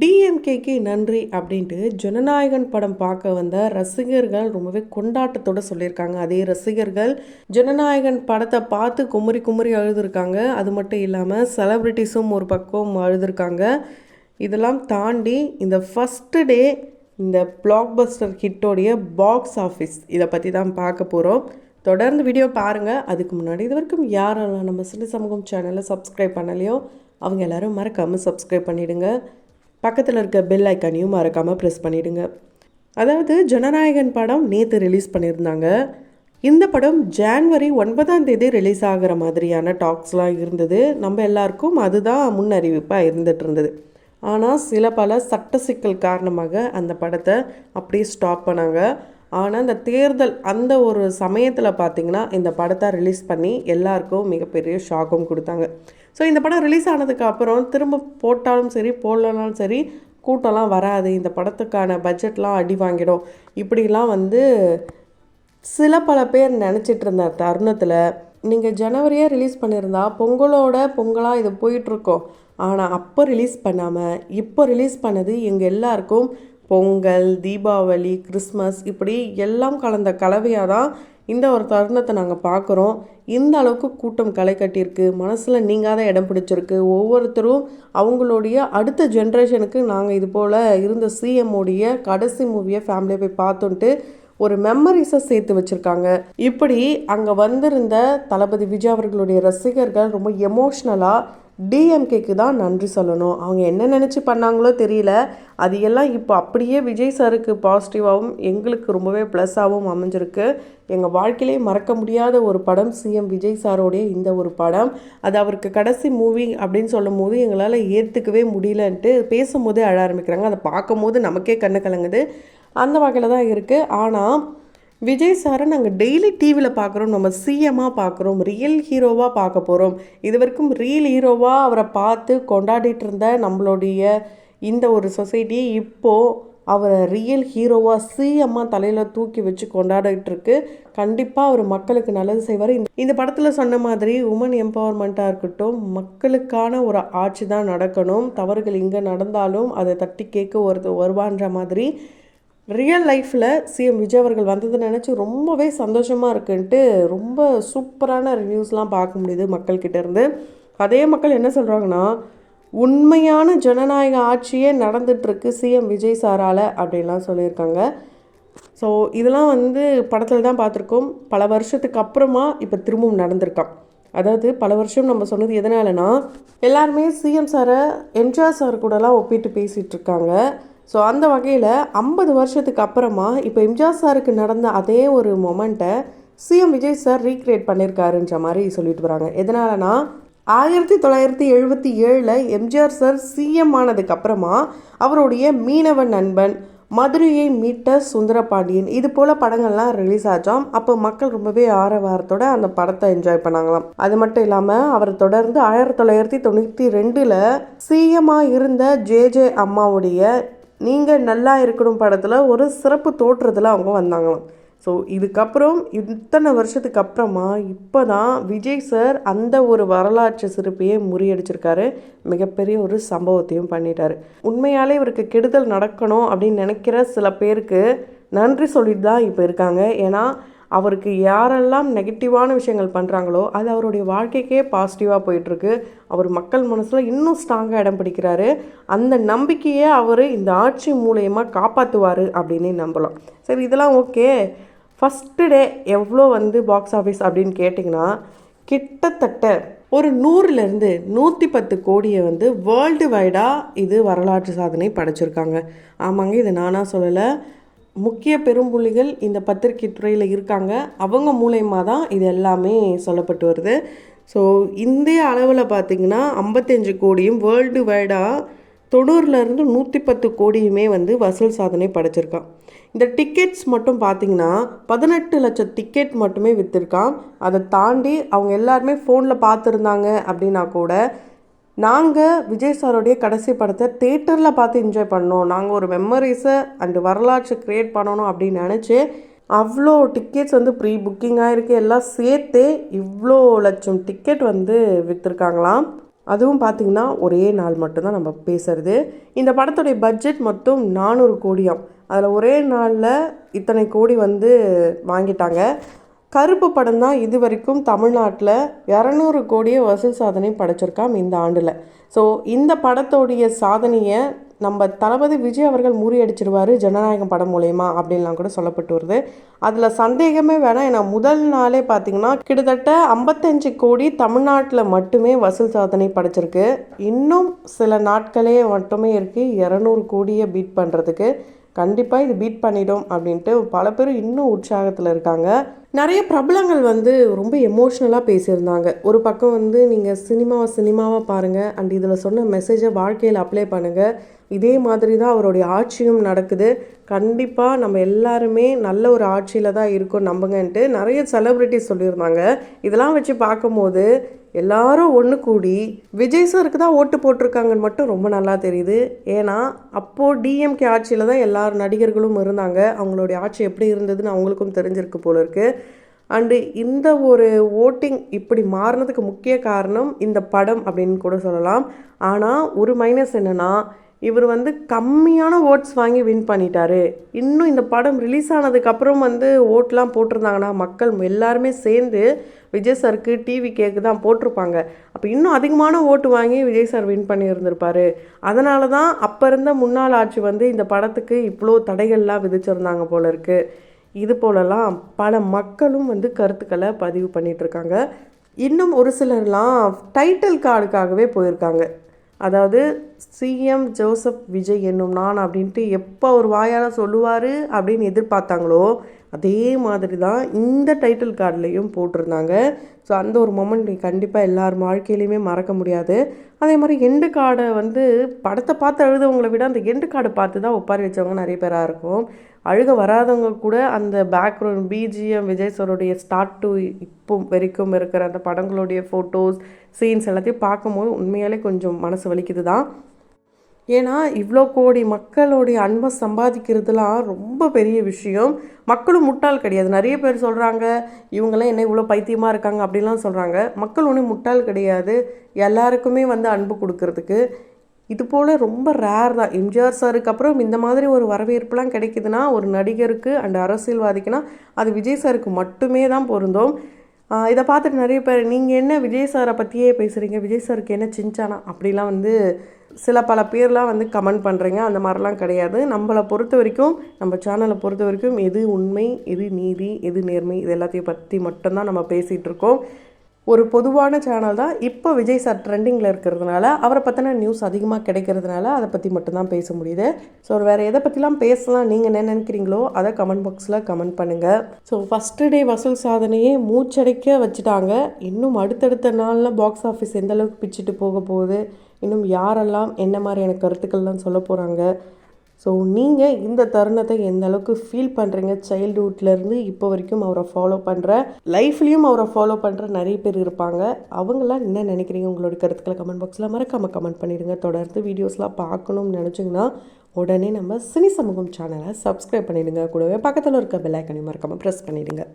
டிஎம்கேக்கு நன்றி அப்படின்ட்டு ஜனநாயகன் படம் பார்க்க வந்த ரசிகர்கள் ரொம்பவே கொண்டாட்டத்தோடு சொல்லியிருக்காங்க. அதே ரசிகர்கள் ஜனநாயகன் படத்தை பார்த்து குமுறி குமுறி அழுதுருக்காங்க. அது மட்டும் இல்லாமல் செலிப்ரிட்டிஸும் ஒரு பக்கம் அழுதுருக்காங்க. இதெல்லாம் தாண்டி இந்த ஃபஸ்ட்டு டே இந்த பிளாக் பஸ்டர் ஹிட்டோடைய பாக்ஸ் ஆஃபீஸ் இதை பற்றி தான் பார்க்க போகிறோம். தொடர்ந்து வீடியோ பாருங்கள். அதுக்கு முன்னாடி இது வரைக்கும் யாரெல்லாம் நம்ம சினி சமூகம் சேனலை சப்ஸ்கிரைப் பண்ணலையோ அவங்க எல்லோரும் மறக்காமல் சப்ஸ்கிரைப் பண்ணிவிடுங்க. பக்கத்தில் இருக்க பெல் ஐக்கானையும் மறக்காமல் ப்ரெஸ் பண்ணிவிடுங்க. அதாவது ஜனநாயகன் படம் நேற்று ரிலீஸ் பண்ணியிருந்தாங்க. இந்த படம் ஜான்வரி 9 ரிலீஸ் ஆகிற மாதிரியான டாக்ஸ்லாம் இருந்தது. நம்ம எல்லாருக்கும் அதுதான் முன்னறிவிப்பாக இருந்துகிட்டு இருந்தது. ஆனால் பல சட்ட சிக்கல் காரணமாக அந்த படத்தை அப்படியே ஸ்டாப் பண்ணாங்க. ஆனால் இந்த தேர்தல் அந்த ஒரு சமயத்தில் பார்த்திங்கன்னா இந்த படத்தை ரிலீஸ் பண்ணி எல்லாருக்கும் மிகப்பெரிய ஷாக்கும் கொடுத்தாங்க. ஸோ இந்த படம் ரிலீஸ் ஆனதுக்கு அப்புறம் திரும்ப போட்டாலும் சரி போடலனாலும் சரி கூட்டம்லாம் வராது, இந்த படத்துக்கான பட்ஜெட்லாம் அடி வாங்கிடும், இப்படிலாம் பல பேர் நினச்சிட்டு இருந்த தருணத்தில் நீங்கள் ஜனவரியே ரிலீஸ் பண்ணியிருந்தா பொங்கலாக இது போயிட்டுருக்கோம். ஆனால் அப்போ ரிலீஸ் பண்ணாமல் இப்போ ரிலீஸ் பண்ணது எங்கள் எல்லாருக்கும் பொங்கல், தீபாவளி, கிறிஸ்மஸ் இப்படி எல்லாம் கலந்த கலவையாக தான் இந்த ஒரு தருணத்தை நாங்கள் பார்க்குறோம். இந்த அளவுக்கு கூட்டம் களை கட்டியிருக்கு, மனசில் நீங்காத இடம் பிடிச்சிருக்கு. ஒவ்வொருத்தரும் அவங்களுடைய அடுத்த ஜென்ரேஷனுக்கு நாங்கள் இது போல் இருந்த சிஎம்மோடைய கடைசி மூவியை ஃபேமிலியை போய் பார்த்துன்ட்டு ஒரு மெமரிஸை சேர்த்து வச்சுருக்காங்க. இப்படி அங்கே வந்திருந்த தளபதி விஜய் அவர்களுடைய ரசிகர்கள் ரொம்ப எமோஷ்னலாக டிஎம்கேக்கு தான் நன்றி சொல்லணும். அவங்க என்ன நினச்சி பண்ணாங்களோ தெரியல, அது எல்லாம் இப்போ அப்படியே விஜய் சாருக்கு பாசிட்டிவாகவும் எங்களுக்கு ரொம்பவே ப்ளஸ்ஸாகவும் அமைஞ்சிருக்கு. எங்கள் வாழ்க்கையிலே மறக்க முடியாத ஒரு படம் சிஎம் விஜய் சாரோடைய இந்த ஒரு படம். அது அவருக்கு கடைசி மூவி அப்படின்னு சொல்லும் போது எங்களால் ஏற்றுக்கவே முடியலன்ட்டு பேசும்போதே அழ ஆரம்பிக்கிறாங்க. அதை பார்க்கும் போது நமக்கே கண்ணு கலங்குது. அந்த வகையில் தான் இருக்குது. ஆனால் விஜய் சாரை நாங்கள் டெய்லி டிவியில் பார்க்குறோம், நம்ம சிஎம்மாக பார்க்குறோம், ரியல் ஹீரோவாக பார்க்க போகிறோம். இது வரைக்கும் ரியல் ஹீரோவாக அவரை பார்த்து கொண்டாடிட்டு இருந்த நம்மளுடைய இந்த ஒரு சொசைட்டி இப்போது அவரை ரியல் ஹீரோவாக சிஎம்மாக தலையில் தூக்கி வச்சு கொண்டாடிட்டு இருக்கு. கண்டிப்பாக அவர் மக்களுக்கு நல்லது செய்வார். இந்த படத்தில் சொன்ன மாதிரி உமன் எம்பவர்மெண்ட்டாக இருக்கட்டும், மக்களுக்கான ஒரு ஆட்சி தான் நடக்கணும், தவறுகள் இங்கே நடந்தாலும் அதை தட்டி கேட்க வருவான்ற மாதிரி ரியல் லைஃப்பில் சிஎம் விஜய் அவர்கள் வந்ததை நினச்சி ரொம்பவே சந்தோஷமாக இருக்குன்ட்டு ரொம்ப சூப்பரான ரிவ்யூஸ்லாம் பார்க்க முடியுது மக்கள்கிட்ட இருந்து. அதே மக்கள் என்ன சொல்கிறாங்கன்னா, உண்மையான ஜனநாயக ஆட்சியே நடந்துகிட்ருக்கு சிஎம் விஜய் சாரால் அப்படின்லாம் சொல்லியிருக்காங்க. ஸோ இதெல்லாம் படத்தில் தான் பார்த்துருக்கோம். பல வருஷத்துக்கு அப்புறமா இப்போ திரும்பவும் நடந்திருக்கான். அதாவது பல வருஷம் நம்ம சொன்னது எதனாலனா, எல்லாருமே சிஎம் சாரை எம்ஜிஆர் சார் கூடலாம் ஒப்பிட்டு பேசிகிட்டு இருக்காங்க. ஸோ அந்த வகையில் 50 வருஷத்துக்கு அப்புறமா இப்போ எம்ஜிஆர் சாருக்கு நடந்த அதே ஒரு மொமெண்ட்டை சிஎம் விஜய் சார் ரீக்ரியேட் பண்ணியிருக்காருன்ற மாதிரி சொல்லிட்டு வராங்க. எதனாலனா 1977 எம்ஜிஆர் சார் சிஎம் ஆனதுக்கப்புறமா அவருடைய மீனவன் நண்பன், மதுரையை மீட்ட சுந்தரபாண்டியன் இது போல் படங்கள்லாம் ரிலீஸ் ஆச்சாம். அப்போ மக்கள் ரொம்பவே ஆரவாரத்தோட அந்த படத்தை என்ஜாய் பண்ணாங்களாம். அது மட்டும் இல்லாமல் அவர் தொடர்ந்து 1992 சிஎம்மாக இருந்த ஜே அம்மாவுடைய நீங்கள் நல்லா இருக்கணும் படத்தில் ஒரு சிறப்பு தோற்றத்தில் அவங்க வந்தாங்களாம். ஸோ இதுக்கப்புறம் இத்தனை வருஷத்துக்கு அப்புறமா இப்போ தான் விஜய் சார் அந்த ஒரு வரலாற்று சிறப்பையே முறியடிச்சிருக்காரு. மிகப்பெரிய ஒரு சம்பவத்தையும் பண்ணிட்டாரு. உண்மையாலே இவருக்கு கெடுதல் நடக்கணும் அப்படின்னு நினைக்கிற சில பேருக்கு நன்றி சொல்லிட்டு தான் இப்போ இருக்காங்க. ஏன்னா அவருக்கு யாரெல்லாம் நெகட்டிவான விஷயங்கள் பண்ணுறாங்களோ அது அவருடைய வாழ்க்கைக்கே பாசிட்டிவாக போயிட்டுருக்கு. அவர் மக்கள் மனசில் இன்னும் ஸ்ட்ராங்காக இடம் பிடிக்கிறாரு. அந்த நம்பிக்கையை அவர் இந்த ஆட்சி மூலயமா காப்பாற்றுவார் அப்படின்னு நம்பலாம். சரி, இதெல்லாம் ஓகே. ஃபஸ்ட்டு டே எவ்வளோ பாக்ஸ் ஆஃபீஸ் அப்படின்னு கேட்டிங்கன்னா, கிட்டத்தட்ட ஒரு 100லேருந்து 110 கோடியை வேர்ல்டு வைடாக இது வரலாற்று சாதனை படைச்சிருக்காங்க. ஆமாங்க, இது நானாக சொல்லலை. முக்கிய பெரும்புள்ளிகள் இந்த பத்திரிகை துறையில் இருக்காங்க. அவங்க மூலயமா தான் இது எல்லாமே சொல்லப்பட்டு வருது. ஸோ இந்திய அளவில் பார்த்திங்கன்னா 55 கோடியும், வேர்ல்டு வைடாக 90லேருந்து 110 கோடியுமே வசூல் சாதனை படைச்சிருக்கான். இந்த டிக்கெட்ஸ் மட்டும் பார்த்திங்கன்னா 18 லட்சம் டிக்கெட் மட்டுமே விற்றுருக்கான். அதை தாண்டி அவங்க எல்லாருமே ஃபோனில் பார்த்துருந்தாங்க அப்படின்னா கூட, நாங்கள் விஜய் சாரோடைய கடைசி படத்தை தேட்டரில் பார்த்து என்ஜாய் பண்ணோம், நாங்கள் ஒரு மெமரிஸை அண்டு வரலாற்றை க்ரியேட் பண்ணணும் அப்படின்னு நினச்சி அவ்வளோ டிக்கெட்ஸ் ப்ரீ புக்கிங் ஆகிருக்கு. எல்லாம் சேர்த்து இவ்வளோ லட்சம் டிக்கெட் விற்றுருக்காங்களாம். அதுவும் பார்த்திங்கன்னா ஒரே நாள் மட்டும்தான் நம்ம பேசுகிறது. இந்த படத்துடைய பட்ஜெட் மொத்தம் 400 கோடியாம். அதில் ஒரே நாளில் இத்தனை கோடி வந்து வாங்கிட்டாங்க. கருப்பு படம் தான் இது வரைக்கும் தமிழ்நாட்டில் 200 கோடியை வசூல் சாதனை படைச்சிருக்காம் இந்த ஆண்டில். ஸோ இந்த படத்தோடைய சாதனையை நம்ம தளபதி விஜய் அவர்கள் முறியடிச்சிருவார் ஜனநாயகம் படம் மூலயமா அப்படின்லாம் கூட சொல்லப்பட்டு வருது. அதில் சந்தேகமே வேணாம். ஏன்னா முதல் நாளே பார்த்திங்கன்னா கிட்டத்தட்ட 55 கோடி தமிழ்நாட்டில் மட்டுமே வசூல் சாதனை படைச்சிருக்கு. இன்னும் சில நாட்களே மட்டுமே இருக்குது 200 கோடியை பீட் பண்ணுறதுக்கு. கண்டிப்பாக இது பீட் பண்ணிடும் அப்படின்ட்டு பல பேர் இன்னும் உற்சாகத்தில் இருக்காங்க. நிறைய பிரபலங்கள் வந்து ரொம்ப எமோஷ்னலாக பேசியிருந்தாங்க. ஒரு பக்கம் வந்து நீங்கள் சினிமாவை பாருங்கள் அண்ட் இதில் சொன்ன மெசேஜை வாழ்க்கையில் அப்ளை பண்ணுங்கள். இதே மாதிரி தான் அவருடைய ஆட்சியும் நடக்குது. கண்டிப்பாக நம்ம எல்லாருமே நல்ல ஒரு ஆட்சியில் தான் இருக்கோம் நம்புங்கன்ட்டு நிறைய செலிப்ரிட்டிஸ் சொல்லியிருந்தாங்க. இதெல்லாம் வச்சு பார்க்கும்போது எல்லாரும் ஒன்று கூடி விஜய் சாருக்கு தான் ஓட்டு போட்டிருக்காங்கன்னு மட்டும் ரொம்ப நல்லா தெரியுது. ஏன்னா அப்போது டிஎம்கே ஆட்சியில் தான் எல்லார் நடிகர்களும் இருந்தாங்க. அவங்களுடைய ஆட்சி எப்படி இருந்ததுன்னு அவங்களுக்கும் தெரிஞ்சிருக்கு போல இருக்குது. அண்டு இந்த ஒரு ஓட்டிங் இப்படி மாறினதுக்கு முக்கிய காரணம் இந்த படம் அப்படின்னு கூட சொல்லலாம். ஆனால் ஒரு மைனஸ் என்னென்னா இவர் வந்து கம்மியான ஓட்ஸ் வாங்கி வின் பண்ணிட்டாரு. இன்னும் இந்த படம் ரிலீஸ் ஆனதுக்கப்புறம் வந்து ஓட்லாம் போட்டிருந்தாங்கன்னா மக்கள் எல்லாருமே சேர்ந்து விஜய் சாருக்கு டிவி கேக்கு தான் போட்டிருப்பாங்க. அப்போ இன்னும் அதிகமான ஓட்டு வாங்கி விஜய் சார் வின் பண்ணி இருந்திருப்பார். அதனால தான் அப்போ இருந்த முன்னாள் ஆட்சி வந்து இந்த படத்துக்கு இவ்வளோ தடைகள்லாம் விதிச்சிருந்தாங்க போல இருக்குது. இது போலலாம் பல மக்களும் வந்து கருத்துக்களை பதிவு பண்ணிகிட்ருக்காங்க. இன்னும் ஒரு சிலர்லாம் டைட்டில் கார்டுக்காகவே போயிருக்காங்க. அதாவது சிஎம் ஜோசப் விஜய் என்னும் நான் அப்படின்ட்டு எப்போ ஒரு வாயால் சொல்லுவார் அப்படின்னு எதிர்பார்த்தாங்களோ அதே மாதிரி தான் இந்த டைட்டில் கார்ட்லேயும் போட்டிருந்தாங்க. ஸோ அந்த ஒரு மொமெண்ட் கண்டிப்பாக எல்லார் வாழ்க்கையிலையுமே மறக்க முடியாது. அதே மாதிரி எண்டு கார்டை வந்து படத்தை பார்த்து அழுதவங்களை விட அந்த எண்டு கார்டை பார்த்து தான் ஒப்பாரி வச்சவங்க நிறைய பேராக இருக்கும். அழுக வராதவங்க கூட அந்த பேக்ரவுண்ட் பிஜிஎம் விஜய் சாருடைய ஸ்டார்ட் டு இப்போ வரைக்கும் இருக்கிற அந்த படங்களுடைய ஃபோட்டோஸ் சீன்ஸ் எல்லாத்தையும் பார்க்கும்போது உண்மையாலே கொஞ்சம் மனசு வலிக்குது தான். ஏன்னா இவ்வளோ கோடி மக்களுடைய அன்பை சம்பாதிக்கிறதுலாம் ரொம்ப பெரிய விஷயம். மக்களும் முட்டாள் கிடையாது. நிறைய பேர் சொல்கிறாங்க இவங்களாம் என்ன இவ்வளோ பைத்தியமாக இருக்காங்க அப்படின்லாம் சொல்கிறாங்க. மக்கள் ஒன்றும் முட்டாள் கிடையாது. எல்லாருக்குமே வந்து அன்பு கொடுக்கறதுக்கு இது போல் ரொம்ப ரேர் தான். எம்ஜிஆர் சாருக்கு அப்புறம் இந்த மாதிரி ஒரு வரவேற்புலாம் கிடைக்குதுன்னா ஒரு நடிகருக்கு அண்ட் அரசியல்வாதிக்குன்னா அது விஜய் சாருக்கு மட்டுமே தான் பொருந்தும். இதை பார்த்துட்டு நிறைய பேர் நீங்கள் என்ன விஜய் சாரை பற்றியே பேசுகிறீங்க, விஜய் சாருக்கு என்ன சின்சானா அப்படிலாம் வந்து பல பேர்லாம் வந்து கமெண்ட் பண்ணுறீங்க. அந்த மாதிரிலாம் கிடையாது. நம்மளை பொறுத்த வரைக்கும் நம்ம சேனலை பொறுத்த வரைக்கும் எது உண்மை, எது நீதி, எது நேர்மை இது எல்லாத்தையும் பற்றி மட்டும்தான் நம்ம பேசிகிட்டு இருக்கோம். ஒரு பொதுவான சேனல் தான். இப்போ விஜய் சார் ட்ரெண்டிங்கில் இருக்கிறதுனால அவரை பற்றின நியூஸ் அதிகமாக கிடைக்கிறதுனால அதை பற்றி மட்டும்தான் பேச முடியுது. ஸோ வேறு எதை பற்றிலாம் பேசலாம் நீங்கள் என்ன நினைக்கிறீங்களோ அதை கமெண்ட் பாக்ஸில் கமெண்ட் பண்ணுங்கள். ஸோ ஃபஸ்ட்டு டே வசூல் சாதனையே மூச்சடைக்க வச்சுட்டாங்க. இன்னும் அடுத்தடுத்த நாளில் பாக்ஸ் ஆஃபீஸ் எந்தளவுக்கு பிச்சுட்டு போக போகுது, இன்னும் யாரெல்லாம் என்ன மாதிரியான கருத்துக்கள்லாம் சொல்ல போகிறாங்க. ஸோ நீங்கள் இந்த தருணத்தை எந்த அளவுக்கு ஃபீல் பண்ணுறீங்க? சைல்டுஹுட்லேருந்து இப்போ வரைக்கும் அவரை ஃபாலோ பண்ணுற, லைஃப்லேயும் அவரை ஃபாலோ பண்ணுற நிறைய பேர் இருப்பாங்க. அவங்களாம் என்ன நினைக்கிறீங்க? உங்களோட கருத்துக்களை கமெண்ட் பாக்ஸில் மறக்காமல் கமெண்ட் பண்ணிடுங்க. தொடர்ந்து வீடியோஸ்லாம் பார்க்கணும்னு நினச்சிங்கன்னா உடனே நம்ம சினி சமூகம் சேனலை சப்ஸ்கிரைப் பண்ணிடுங்க. கூடவே பக்கத்தில் இருக்க பெல் ஐக்கனையும் மறக்காமல் ப்ரெஸ் பண்ணிடுங்க.